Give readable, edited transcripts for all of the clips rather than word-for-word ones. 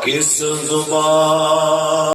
کس زبان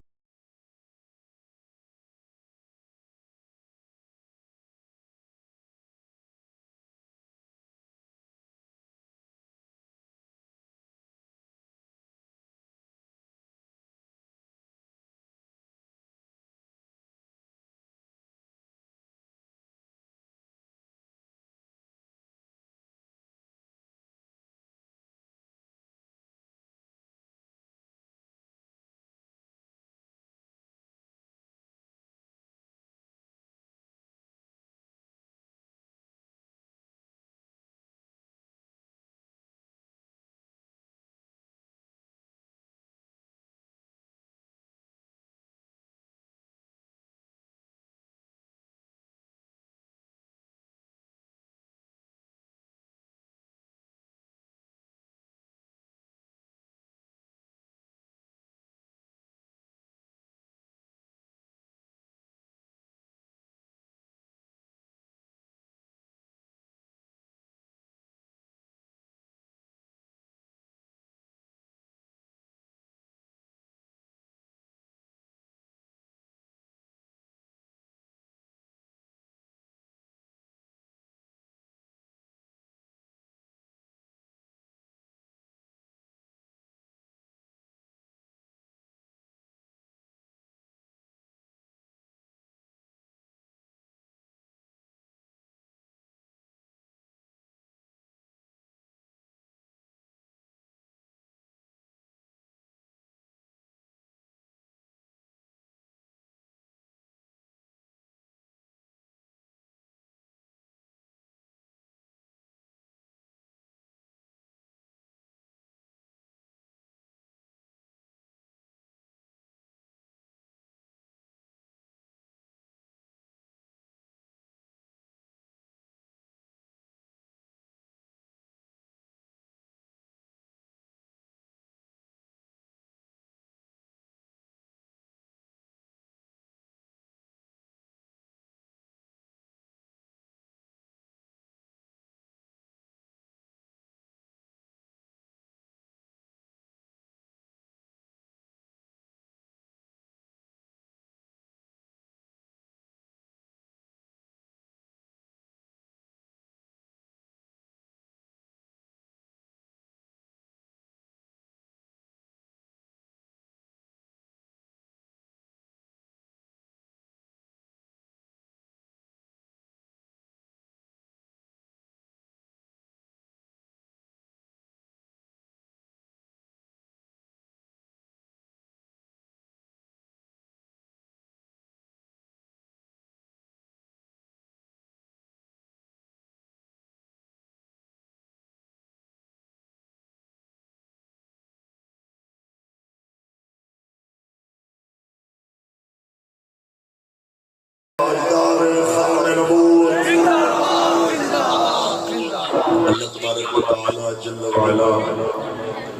اللہ تبارک و تعالی جل وعلا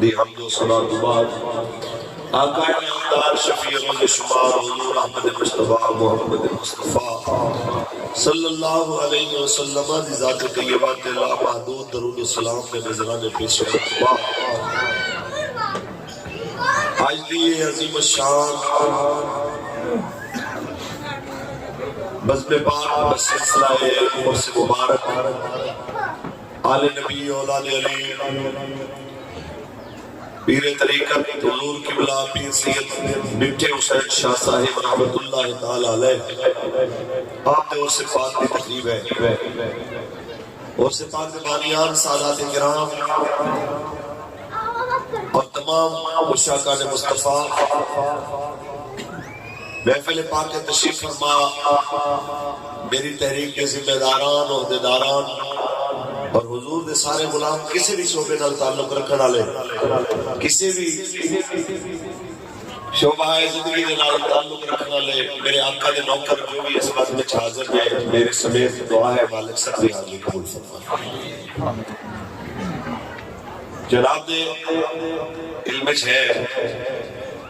دی حمد و صلاۃ بعد آقا نامدار شفیع روز شمار حضور احمد مصطفیٰ محمد مصطفیٰ صلی اللہ علیہ وسلم دی ذات طیبہ تے لا محدود درود و سلام کے نذرانے پیش کرتا آج دی یہ عظیم الشان بزم پاک بسلسلہ عمر سے مبارک آل نبی اولاد علی پیر طریقت حضور قبلہ پیر سید مٹھے حسین شاہ صاحب رحمت اللہ تعالی علیہ آپ دے اور صفات کی تقریب ہے اور صفات بانیان سادات کرام اور تمام مشاکان مصطفیٰ محفل پاک تشریف فرما میری تحریک کے ذمہ داران عہدیداران اور حضور دے سارے غلام کسی بھی شعبے نال تعلق رکھنے والے کسی بھی شعبہ زندگی دے نال تعلق رکھنے والے میرے آقا دے نوکر جو بھی اس وقت میں حاضر ہیں میرے سمیت دعا ہے مالک سب بھی حاضر قبول فرما جناب دے علم ہے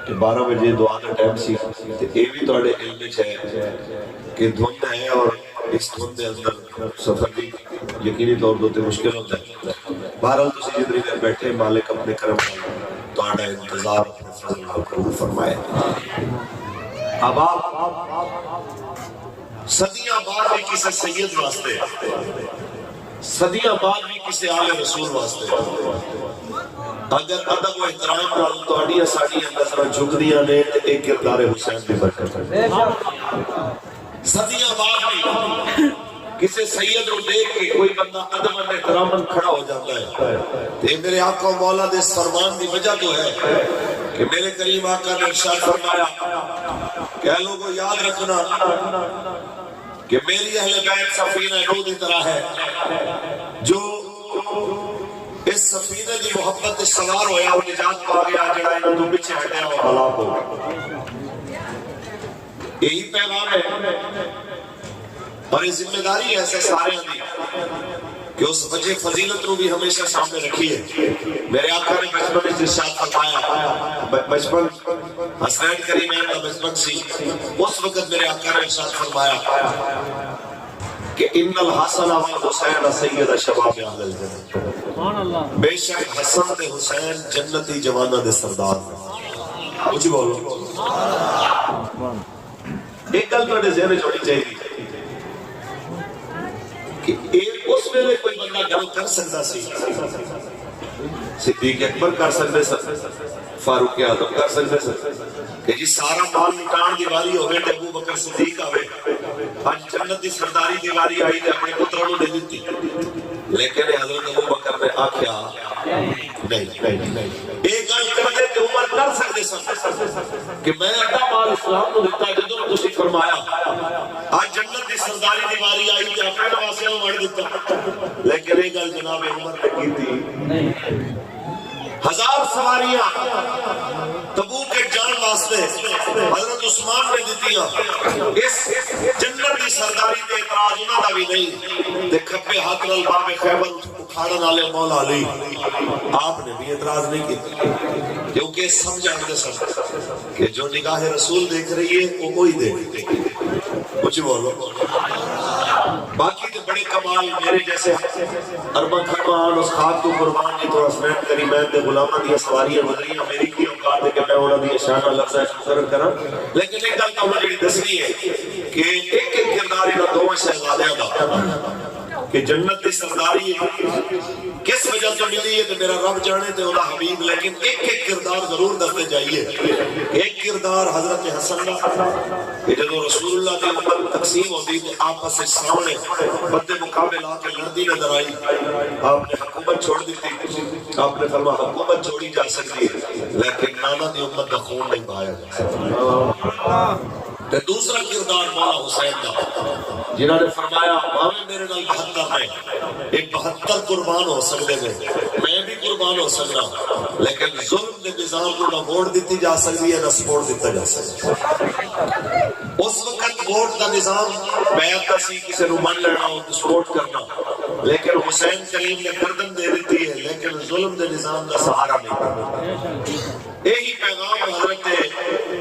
کہ 12 بجے دعا کا ٹائم سی تے اے بھی تواڈے علم ہے کہ دھند ہے اور اس دھند دے اندر سفر بھی یقینی طور پر مشکل ہوتا ہے بہرحال تسی جدری دیر بیٹھے مالک اپنے کرم تہاڈا انتظار اپنے فضل نال قبول فرمائے۔ اب آپ صدیاں بعد بھی کسی سید واسطے، صدیاں بعد بھی کسی آل رسول واسطے اگر ادب و احترام نال تہاڈیاں ساڈیاں نظراں جھکدیاں نے تے ایک کردار حسین دی برکت ہے۔ صدیاں بعد بھی کسی سید کو دیکھ کے کوئی بندہ ادب و احترام کھڑا ہو جاتا ہے تے میرے آقا و مولا دے اس فرمان دی وجہ تو ہے کہ میرے کریم آقا نے ارشاد فرمایا کہ اے لوگوں یاد رکھنا کہ میری اہل بیت سفینہ نوح کی طرح ہے، جو اس سفینہ کی محبت سے سوار ہویا وہ نجات پا گیا، جڑا انہوں تو پیچھے ہٹیا اور ہلاک ہو گیا۔ یہی پیغام ہے اور یہ ذمہ داری ہے ایسے سارے دی کہ اس وجہ فضیلت رو بھی ہمیشہ سامنے رکھیے۔ میرے آقا نے بچپن سے ارشاد فرمایا، بچپن حسنین کریمین کا بچپن سی، اس وقت میرے آقا نے ارشاد فرمایا کہ ان الحسن والحسین سید شباب اہل الجنہ، بے شک حسن تے حسین جنتی جوانہ دے سردار۔ کچھ بولو، ایک گل تھوڑے ذہن وچ ہونی چاہیے کہ ایک اس ویلے کوئی بندہ گل کر سکتا سی، صدیق اکبر کر سکتے سن، فاروق اعظم کر سکتے سن کہ جی سارا مال لٹان دی واری ہوئے تے ابو بکر صدیق آوے، آج جنت دی سرداری دی واری آئی تے اپنے پتروں نے دے دیتی، لیکن حضرت ابو بکر نے آکھیا نہیں، ایک گل کرتے کہ عمر کر سکتے سن کہ میں اپنا مال اسلام کو دیتا جدوں تسی فرمایا آج جنت دی سرداری دی واری آئی تے اپنے نواسیاں وڑ دیتا، لیکن ایک گل جناب عمر نے کی تھی، 1000 سواریاں تبوک کے جان واسطے حضرت عثمان نے دیتیاں، اس جنت دی سرداری دے اعتراض انہاں دا بھی نہیں، تے کھبے ہاتھ نال باب خیبر اکھاڑن والے مولا علی آپ نے بھی اعتراض نہیں کیتا، کیونکہ سمجھان دے سن کہ جو نگاہ رسول دیکھ رہی ہے وہ وہی دیکھ رہی ہے۔ کچھ بولو، باقی تو بڑے کمال میرے جیسے اربا خرمان اس خاک تو قربان جی تو حسنین کریمین دے غلامہ دیا سواریاں گزریاں، میری کی اوقات ہے کہ میں انہوں نے شانہ لفظہ شکر کرا، لیکن ایک گل تو مجھے دسنی ہے کہ ایک کردار انہوں دو شہزادیاں دا کہ جنت دی سرداری کس وجہ سے ملی ہے تو میرا رب جانے تے اولا حبیب، لیکن ایک کردار ضرور دستے جائیے۔ ایک کردار حضرت حسن کا کہ جب رسول اللہ کی امت تقسیم ہوتی تو آپس سے سامنے بدے مقابل آ کے لڑتی نظر آئی، آپ نے حکومت چھوڑ دی تھی، آپ نے فرمایا حکومت چھوڑی جا سکتی ہے لیکن نانا دی امت کا خون نہیں بہایا جا سکتا۔ دوسرا کردار مولا حسین کا جنہوں نے فرمایا ماوے میرے نال 72 ہیں، ایک 72 قربان ہو سکتے ہیں، میں بھی قربان ہو سکتا، لیکن ظلم دے نظام کو نہ ووٹ دیتی جا سکتی ہے نہ سپورٹ دیتا جا سکتا۔ اس وقت ووٹ کا نظام بیعت کا سی، کسی نو من لینا ہو تو سپورٹ کرنا، لیکن حسین کریم نے گردن دے دیتی ہے لیکن ظلم دے نظام کا سہارا نہیں کرنا۔ یہی پیغام حضرت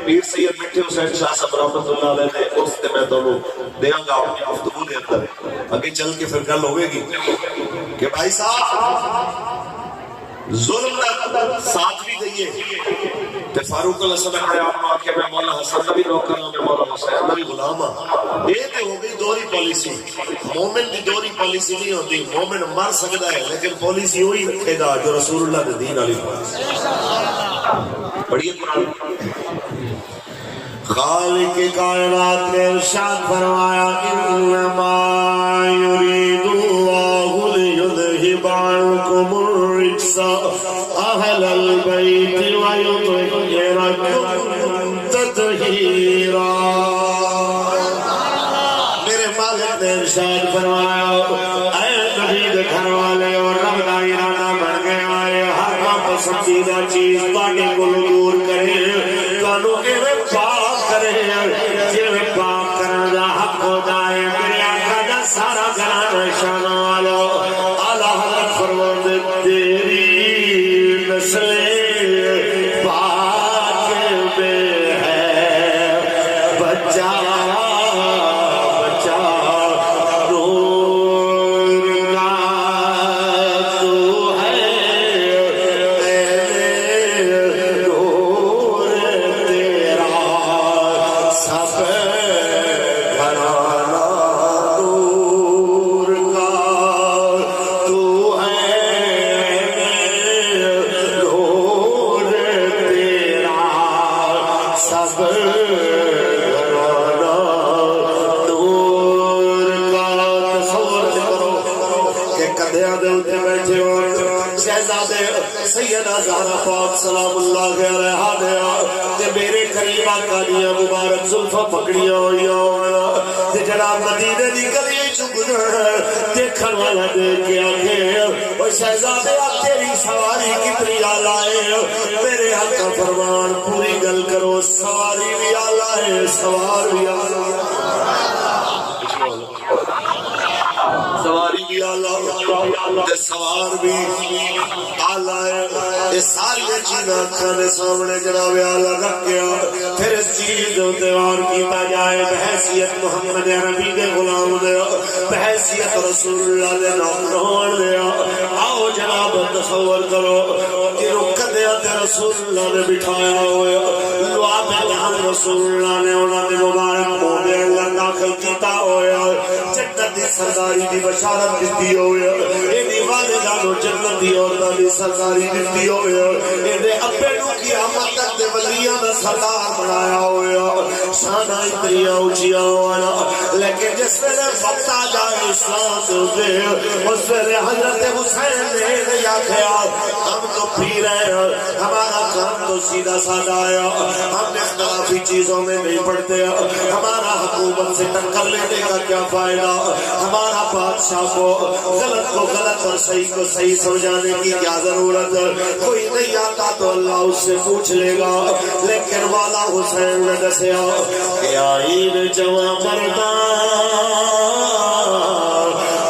پیر سید مٹھے حسین شاہ صاحب رحمۃ اللہ علیہ نے اس سے میں دونوں دیاں گا اپنی گفتگو دے اندر آگے چل کے پھر گل ہوئے گی کہ بھائی صاحب ظلم کا ساتھ بھی دئیے تے فاروق الحسن اکھڑے آپ نے آکھیا میں مولا حسن نبی نوکر ہوں، میں مولا حسین نبی غلام ہوں۔ یہ تے ہو گئی دوری پالیسی، مومن دی دوری پالیسی نہیں ہوتی، مومن مر سکتا ہے لیکن پالیسی وہی رکھے گا جو رسول اللہ دے دین والی پڑھیے قرآن۔ خالق کائنات نے ارشاد فرمایا انما یرید اللہ لیذھب عنکم الرجس اہل البیت ویطہرکم تطہیرا۔ میرے مالک نے ارشاد فرمایا اے نبی کے گھر والے اور رب کا ارادہ بن گیا ہے ہر پسندیدہ چیز تاکہ کو دور کرے، کانوں کے پاک کرے، جن پاک کرنے کا حق ہوتا ہے۔ میرے آقا دا سارا گھرانہ شان والو اعلیٰ حضرت فرماتے تیری نسل پاک میں ہے بچہ سیدہ زہرا پاک سلام اللہ علیہا نے میرے قریب آقا دیا مبارک زلفہ پکڑیاں ہوئیاں تے جناب مدینے دی گلی چ گزر دیکھن والا دیکھ کے آگے او شہزادے تیری سواری کتنی آلہ ہے میرے آقا فرمان پوری گل کرو سواری بھی آلہ ہے سوار بھی آلہ سواری بھی آلہ سوار بھی آلہ ہے یہ ساری چیزاں کھانے سامنے جناب آلہ رکھ گیا پھر اس چیز دو دیوار کیتا جائے بحیثیت محمد عربی کے غلام دیا بحیثیت رسول اللہ دے نام دیا آؤ جناب تصور کرو کہ رکھ دیا تے رسول اللہ نے بٹھایا ہویا لعاب جہاں رسول اللہ نے انہوں نے مبارک مومے اللہ داخل کیتا ہویا جنت دی سرداری دی بشارت دیتی ہویا اینی والدانو جنت دی عورتہ دی سرداری دیتی ہویا اینے ابے نو قیامت تک دے ولیاں دا سردار بنایا ہویا شانہ اتنی اونچیاں ہونا لیکن جس میں نے وقت آ جائے اسلام دے اس میں حضرت حسین نے یا خیال ہم تو پی رہے ہیں ہمارا کام تو سیدھا سادہ آیا ہم اختلافی چیزوں میں نہیں پڑھتے ہمارا حکومت سے ٹکر لینے کا کیا فائدہ ہمارا بادشاہ کو غلط اور صحیح کو صحیح سمجھانے کی کیا ضرورت کوئی نہیں آتا تو اللہ اس سے پوچھ لے گا لیکن والا حسین نے دسیا کہ آئین جوان مردان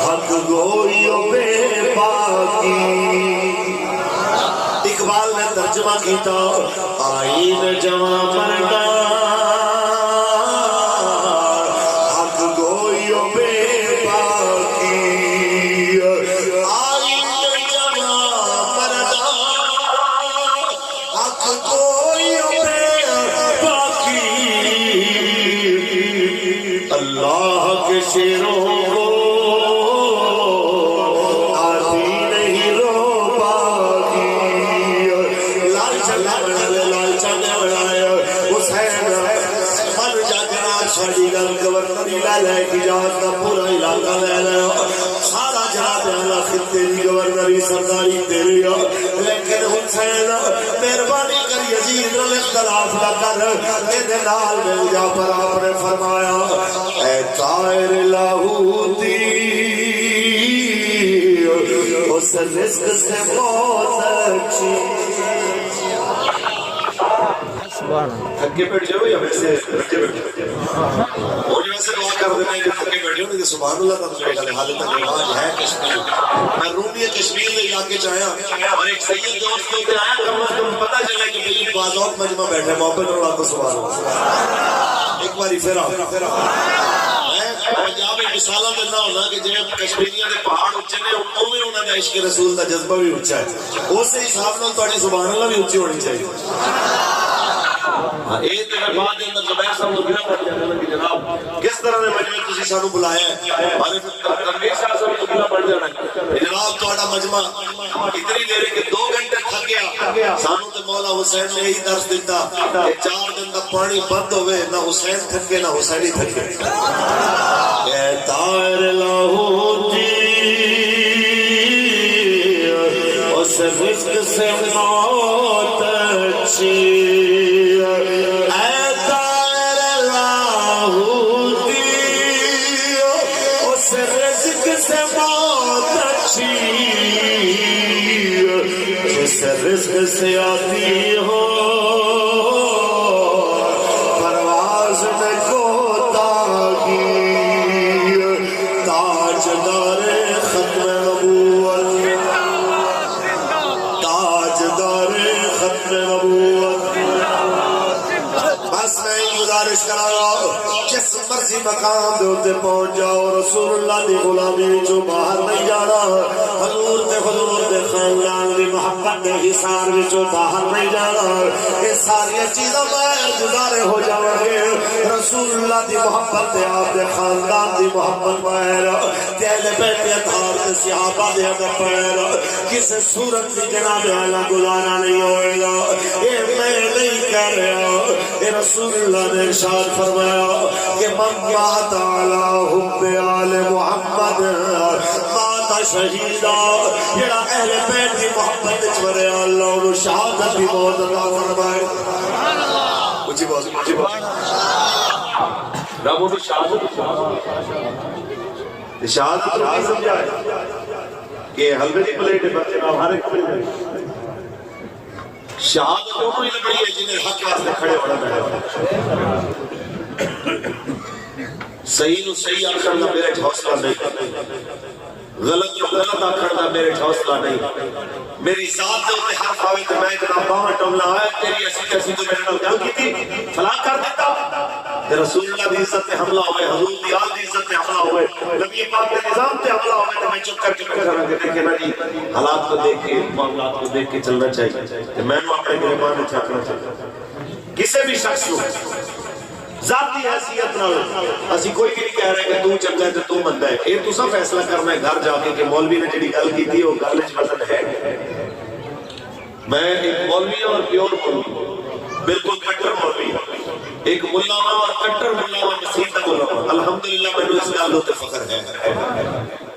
حق گوئیوں بے باقی اقبال نے ترجمہ کیتا آئین جوان مردان حق گوئیوں بے باقی آئین جوان مردان حق گوئیوں بے باقی اللہ کے شیروں کو پورا علاقہ لے لیا سارا جناب اعلیٰ خطے دی گورنری سرداری تیری لیکن حسین مہربانی کر یزید نال اختلاف نہ کر میرے نال مل جا پر آپ نے فرمایا اے طائر لاہوتی اس رزق سے بہت اچھی تھکے بیٹھ جاؤ یا ویسے تھکے بیٹھ جاؤ اور جو ایسے دعا کر دینا ہے کہ تھکے بیٹھ جاؤ نہیں سبحان اللہ تعالیٰ میرے گلے حالت نماز ہے کشمیر میں رومی کشمیر کے علاقے چاہیا اور ایک سید دوست ہوتے آیا کم از کم پتہ چلا کہ بھئی بازوق مجمع بیٹھے محبت اور آپ کو سبحان اللہ ایک باری پھر آؤ پنجاب ایک مثالہ میں نہ ہونا کہ جب کشمیریوں کے پہاڑ اچھے نے انہوں انہوں نے عشق رسول کا جذبہ بھی اچھا ہے اس سے حساب نال تہاڈی سبحان اللہ بھی اچھی ہونی چاہیے ایک دن بعد اندر زبیر صاحب کو گرا پڑ جانا کہ جناب کس طرح نے مجمع تسی سانو بلایا ہے ہمارے تنویر صاحب کو گرا پڑ جانا جناب تہاڈا مجمع اتنی دیر کہ 2 گھنٹے تھک گیا سانو تے مولا حسین نے یہی درس دیتا کہ 4 دن دا پانی بند ہوئے نہ حسین تھکے نہ حسینی تھکے اے طائر لاہوتی اس رزق سے موت اچھی رزق سے آتی ہو پرواز میں کوتاہی تاجدار ختم نبوت تاجدار ختم نبوت بس میں گزارش کرا جس مرضی مقام دے ہوتے پہنچ جاؤ رسول اللہ دی غلامی جو باہر نہیں جانا حضور دے خاندان دی محبت دے حصار جو باہر نہیں جانا یہ ساری چیزیں باہر گزارے ہو جاؤں رسول اللہ دی محبت دے آپ دے خاندان دی محبت باہر تیلے بیٹے اتھار دے صحابہ دے ادب باہر کسی صورت دی جناب اعلیٰ گزارا نہیں ہوئے گا یہ میں نہیں کہہ رہا یہ رسول اللہ نے ارشاد فرمایا کہ من مات علی حب آل محمد دا شہیدہ جڑا اہل بیت دی محبت وچ مریا اللہ انہوں شہادت دی موت عطا فرمائے اچھی بات رب انہوں شہادت نہیں سمجھائے کہ حلوے دی پلیٹ بچے نام ہر ایک پلیٹ شہادت انہوں ہی لگڑی ہے جنہیں حق واسطے کھڑے ہونا بیٹھے صحیح نو صحیح آخر نہ میرے حوصلہ نہیں غلط نو غلط آخر نہ میرے حوصلہ نہیں میری ذات دے اوپر حرف آوے تو میں جناب باہر ٹومنا ہے تیری ایسی کیسی تو میرے نال گل کی تھی فلاں کر دیتا رسول اللہ دی عزت تے حملہ ہوئے حضور دی آل دی عزت تے حملہ ہوئے نبی پاک کے نظام تے حملہ ہوئے تو میں چپ کر کے کرنا کہ دیکھیں نا جی حالات کو دیکھ کے معاملات کو دیکھ کے چلنا چاہیے کہ میں نے اپنے گریبان میں چھاکنا چاہیے کسی بھی شخص کو ذاتی حیثیت نہ اسی کوئی بھی نہیں کہہ رہے کہ تو چنگا ہے تو بندہ ہے یہ تو سب فیصلہ کرنا ہے گھر جا کے کہ مولوی نے جڑی گل کی تھی وہ گل وچ وزن ہے میں ایک مولوی اور پیور مولوی بالکل کٹر مولوی ایک ملا اور کٹر ملا اور مسیح کا ملا الحمدللہ میں نے اس گل تے فخر ہے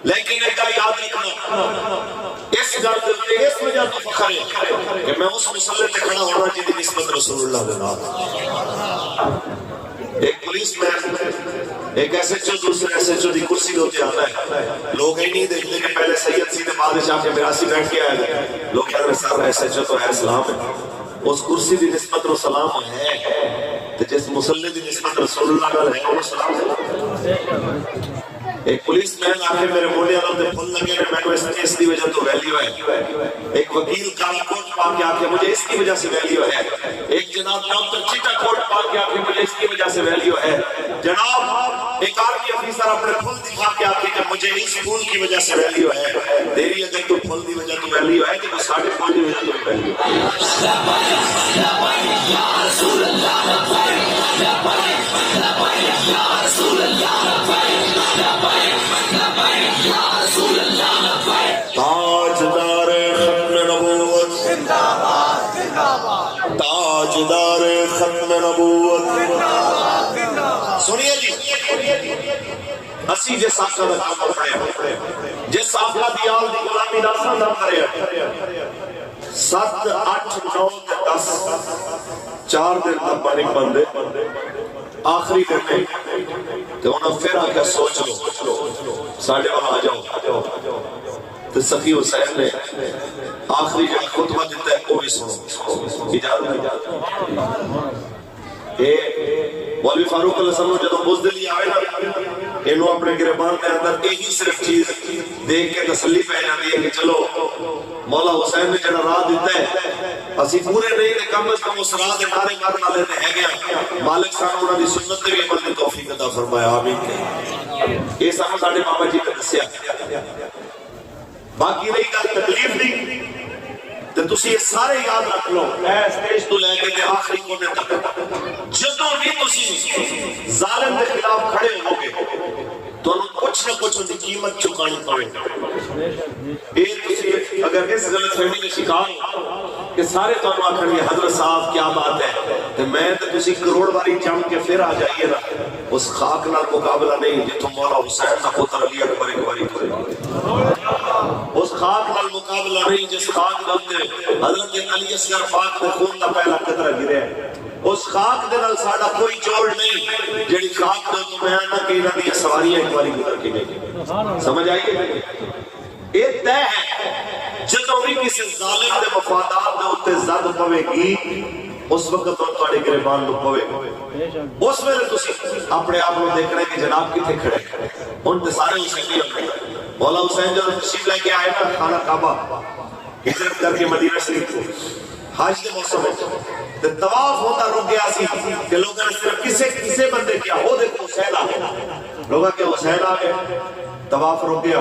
لیکن ایک گل یاد رکھنا اس گل تے اس وجہ تو فخر ہے کہ میں اس مسئلے تے کھڑا ہونا جس دی نسبت رسول اللہ دے نال ایک پولیس مین ایک ایسے چو دوسرے ایسے چو دی کرسی ہوتے آنا ہے لوگ ہی نہیں دیکھتے کہ پہلے سید سی نے بادشاہ کے میراثی بیٹھ کے آئے گئے لوگ کہہ رہے صاحب ایسے چو تو ہے سلام ہے اس کرسی دی نسبت رو سلام ہے تو جس مسلح دی نسبت رسول اللہ کا ہے وہ سلام ہے ایک پولیس مین آکے میرے موڑے اللہ دے پھل لگے میں کو اس کی وجہ تو ویلیو ہے ایک وکیل کالا کوٹ پا کے آکے مجھے اس کی وجہ سے ویلیو ہے ایک جناب ڈاکٹر چیٹا کوٹ پا کے آکے مجھے اس کی وجہ سے ویلیو ہے جناب ایک آرمی افیسر اپنے پھل دکھا کے آکے کہ مجھے اس پھول کی وجہ سے ویلیو ہے تیری اگر تو پھل دی وجہ تو ویلیو ہے کہ وہ ساڑھے پھول دی وجہ تو ویلیو ہے یا رسول اللہ تاجدار ختم نبوت تاجدار ختم نبوت سنیے جی اسی جس آقا دا کام پڑھے جس آقا دیال دی غلامی دا ساندہ کرے 7 8 9 10 4 دن تک بانی بندے آخری دن میں تو انہوں پھر آکے سوچ لو ساڑھے وہاں آ جاؤ تو سخی حسین نے آخری جب خطبہ دیتا ہے وہ بھی سنو اجازت مولوی فاروق علیہ السلام جب بزدلی آئے نا انہوں اپنے گربان کے اندر ایک ہی صرف چیز دیکھ کے تسلی پہنا دی ہے کہ چلو مولا حسین نے جنہا راہ دیتا ہے اسی پورے نہیں دے کم از کم اس راہ دے نارے مارنا لیتے ہیں گیا مالک صاحب انہوں نے سنت دے بھی عمل نے توفیق عطا فرمایا آمین یہ سامنے ساڑھے بابا جی کا دسیا باقی رہی گا تکلیف دی تو تسی یہ سارے یاد رکھ لو ایس دیش تو لے کے آخری کونے تک جدوں بھی تسی ظالم دے خلاف کھڑے ہو گے تو انہوں کچھ نہ کچھ ان کی قیمت چکانی پڑے اگر اس غلط فہمی کے شکار کہ سارے تو انہوں آکھر یہ حضرت صاحب کیا بات ہے تو میں تو کسی کروڑ باری جم کے پھر آ جائیے نا اس خاک نال مقابلہ نہیں جتوں مولا حسین نہ پتر علی اکبر ایک باری کرے اس خاک نال مقابلہ نہیں جس خاک نال حضرت علی اصغر پاک کو خون کا پہلا قطرہ گرے اس خاک دے نال ساڑا کوئی جوڑ نہیں جڑی خاک دے تو میں نہ کہ انہاں دی سواریاں ایک باری گزر کے گئی سمجھ آئیے ایک طے ہے جدوں بھی کسی ظالم دے مفادات دے اوتے زد پوے گی اس وقت تو تواڈے گریبان نو پوے اس ویلے تسی اپنے آپ کو دیکھ رہے کہ جناب کتنے کھڑے ان تے سارے حسینی ہوتے مولا حسین جو تشریف لے کے آئے نا خانہ کعبہ ہجرت کر کے مدینہ شریف کو حج دے موسم میں طواف ہوتا رک گیا سی کہ لوگوں نے صرف کسے بندے کیا وہ دیکھو حسین آ گیا لوگوں کے حسین آ گئے طواف رک گیا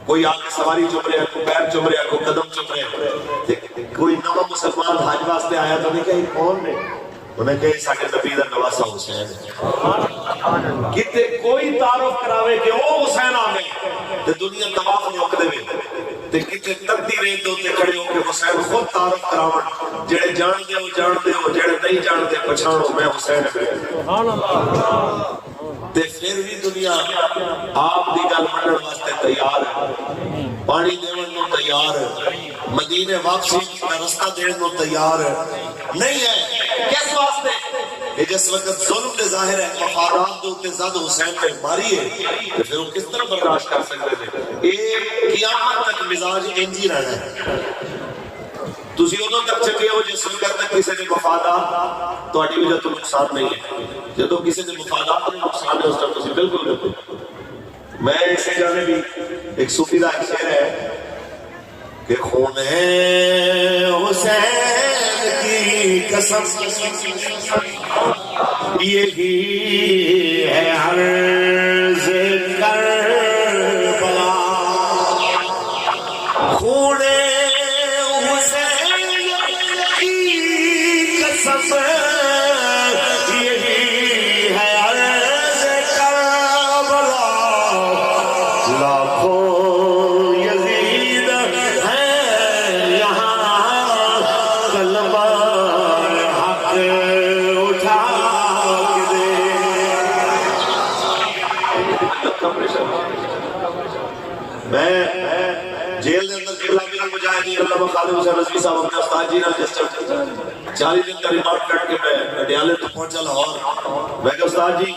کوئی آگے سواری چم رہا کوئی پیر چم رہا کوئی قدم چم رہا کوئی نوہ مسلمان حج واسطے آیا تو نہیں کہا کون نے انہیں کہا ساکے نبی دا نواسا حسین کتے کوئی تعارف کراوے کہ او حسین آنے تے دنیا طواف نہیں ہوک دے تے کتے تردی رہے تو تے کھڑے ہو کہ حسین خود تعارف کراوان جڑے جان دے ہو جڑے نہیں جان دے پچھانو میں حسین تے پھر بھی دنیا آپ دی گل منن واسطے تیار ہے، پانی دیون نو تیار ہے، مدینے واپسی کا رستہ دین نو تیار ہے، نہیں ہے کس واسطے کہ جس وقت ظلم دے ظاہر ہے مفادات دے اوتے زد حسین نے ماری ہے تے پھر وہ کس طرح برداشت کر سکتے ہیں؟ اے قیامت تک مزاج انج ہی رہنا ہے۔ تسی ادوں تک چکے ہو جس وقت تک کسی نے مفادات تہاڈی وجہ تو نقصان نہیں ہے، جدوں کسی نے مفادات نے نقصان ہے اس طرح تسی بالکل بالکل۔ میں اسے جانے بھی ایک صوفی دا ایک شعر ہے کہ خون حسین کی قسم یہی ہے عرض کربلا، خون حسین کی قسم یہی ہے عرض کربلا، لاکھوں یزید ہیں یہاں کلمہ حق اٹھا کے دے۔ میں جیل دے اندر قبلہ میرا مجاہدین علامہ خالد حسین رضوی صاحب اپنے استاد جی نال جس 40 دن کا ریمانڈ کٹ کے میں اڈیالے تو پہنچا لاہور، میں کہ استاد جی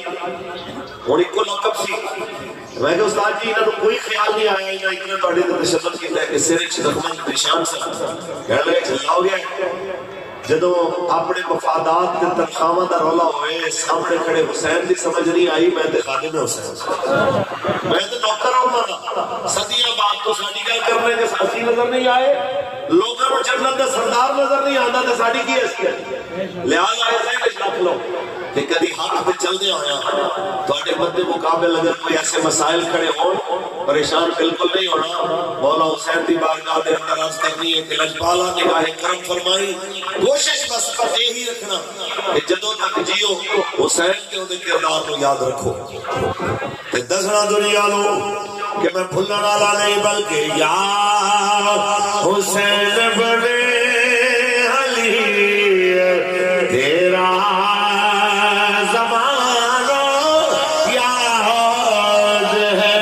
ہن ایک لقب سی، میں کہ استاد جی انہاں کوئی خیال نہیں آیا انہاں اتنے بڑے تشدد کیتا ہے کہ سر وچ زخم نشان سے کہنے لگے چلا ہو گیا۔ جدوں اپنے مفادات تے تنخواہاں دا رولا ہوئے سامنے کھڑے حسین دی سمجھ نہیں آئی، میں تے خادم حسین میں تے نوکر ہوں دا صدیاں بعد تو ساڈی گل کرنے دے ساسی نظر نہیں آئے، لوگوں کو جنت دا سردار نظر نہیں آندا تے ساڈی کی حیثیت؟ لہذا ذہن وچ رکھ لو کہ کدی حق پہ چلدے ہویا تواڈے مد مقابل اگر کوئی ایسے مسائل کھڑے ہون پریشان بالکل نہیں ہونا، مولا حسین دی بارگاہ دے اندر عرض کرنی ہے کہ لجپالا نگاہ کرم فرمائی، کوشش بس پر یہی رکھنا کہ جدوں تک جیو حسین کے اودے کردار کو یاد رکھو تے دسنا دنیا نو کہ میں بھولن والا نہیں بلکہ یا حسین بڑے علی تیرا زمانہ یاد ہے،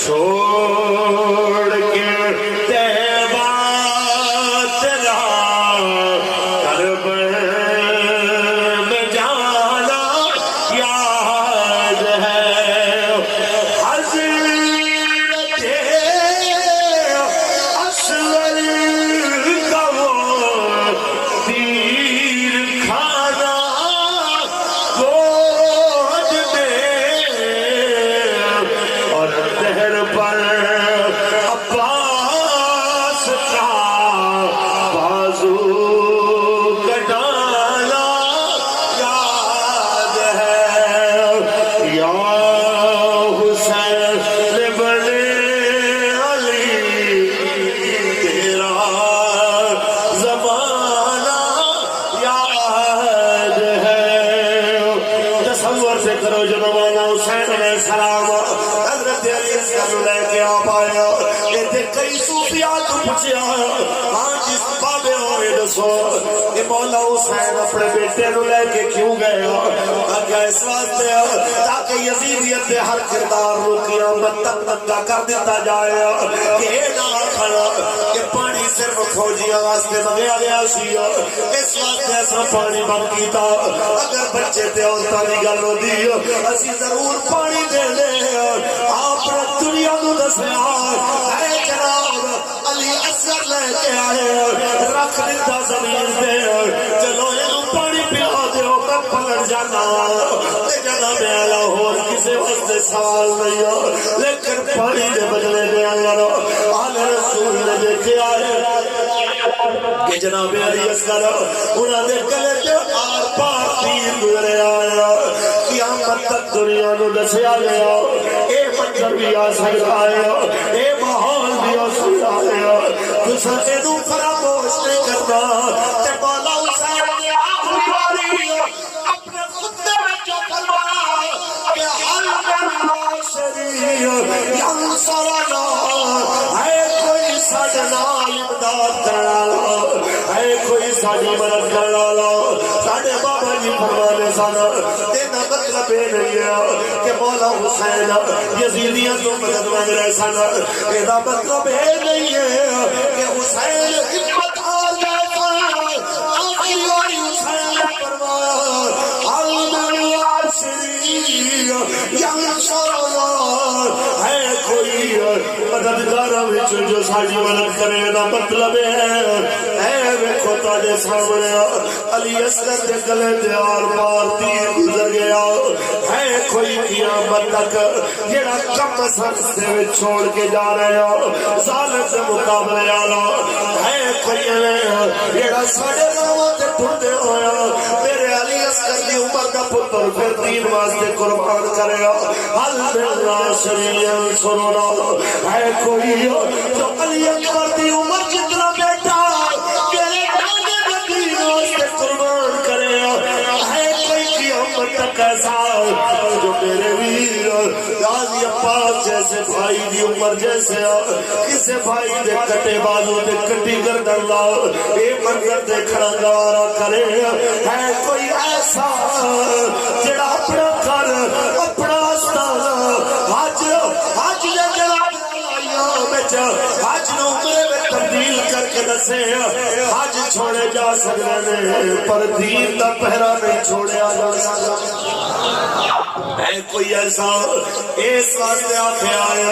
چھوڑ کے طیبہ تیرا کربلا میں جانا یاد ہے، حضرت اصغر کا وہ تیر کھانا گود میں اور دہر پر عباس کا بازو کٹانا یاد ہے، یا حسین بڑے علی تیرا زمانہ یاد ہے۔ تصور سے کرو جب مولا حسین علیہ السلام حضرت علی اصغر لے کے آپ آیا، ایتھے کئی صوفیاء تو پوچھیا ہاں جس بابے ہوئے دسو کہ مولا حسین اپنے بیٹے نو لے کے کیوں گئے کیا اس واسطے تاکہ یزیدیت دے ہر کردار نو قیامت تک ننگا کر دیتا جائے کہ نہ کھڑا کہ پانی صرف فوجیاں واسطے منگیا گیا سی، اس واسطے ایسا پانی بند کیتا اگر بچے تے عورتاں دی گل ہوندی اسی ضرور پانی دے دے۔ آپ نے دنیا نو دسیا اے جناب علی اصغر لے کے آئے رکھ دیتا زمین دے، چلو اینو پانی پلا دیو میں پلٹ جانا تے جناب اعلی ہور کسے واسطے سوال نہیں ہو، لیکن پانی دے بدلے دے اندر آل رسول نے دیکھے آئے کہ جناب علی اصغر انہاں دے گلے تے آر پار تیر گزرے آیا، قیامت تک دنیا نو دسیا گیا اے منظر بھی آ سکتا ہے، اے ماحول بھی آ سکتا ہے، تساں اینو فراموش نہیں کرنا تے مولا حسین نے آخری باری اپنے خطے میں جو فرمایا کہ حل من ناصری ینصرنا، ہے کوئی ساڈے نال امداد کرنا، ہے کوئی ساڑی مدد کرنا لا ساڑے بابا جی فرمانے سانا دینا مطلب یہ نہیں ہے کہ مولا حسین یزیدیاں تو مدد مانگ رہے سانا دینا مطلب یہ نہیں ہے کہ حسین حکمت آر جائے آخری والی حسین فرمایا حلد اللہ سری یا اللہ ہے کوئی مددگارہ وچ جو ساڑی مدد کرے دا مطلب ہے ویکھو تاڑے سامنے علی اصغر دے گلے دے آر پار تیر گزر گیا ہے کوئی قیامت تک جیڑا کم سنس دے چھوڑ کے جا رہے ہو ظالم سے مقابلے آلا ہے کوئی جیڑا ساڑے روتے ٹھوٹے ہویا میرے علی اصغر دی عمر کا پتر پھر دین واسطے قربان کرے حل اللہ شریعن سنونا ہے کوئی جو علی اکبر دی عمر جتنا بیٹا میرے نانے دین واسطے قربان کرے ہے کوئی قیامت تک ایسا جو میرے ویر غازی عباس جیسے بھائی دی عمر جیسے کسے بھائی دے کٹے بازو دے کٹی گردن لاؤ اے منظر دیکھنا گوارا کرے ہے کوئی ایسا جڑا اپنا گھر اپنا آستانہ حج دے جلال حج نو عمرے میں تبدیل کر کے دسے حج چھوڑے جا سکتے ہیں پر دین دا پہرا نہیں چھوڑے آ جا سکتے ہے کوئی ایسا اس واسطے آتے آیا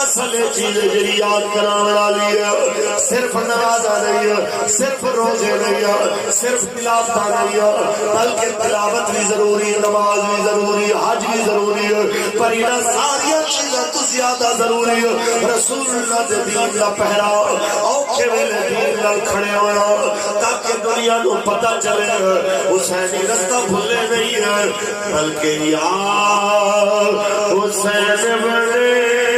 اصل چیز جری یاد کرانے والی ہے صرف نمازہ نہیں ہے صرف روزے نہیں ہے صرف تلاوت نہیں ہے بلکہ تلاوت بھی ضروری ہے نماز بھی ضروری ہے حج بھی ضروری ہے پر انہاں ساری چیزیں تو زیادہ ضروری ہے رسول اللہ دے دین کا پہراؤ اوکھے ویلے دین نال کھڑے ہونا تاکہ دنیا کو پتہ چلے حسینی رستہ بھولے نہیں ہے بلکہ یا حسین بڑے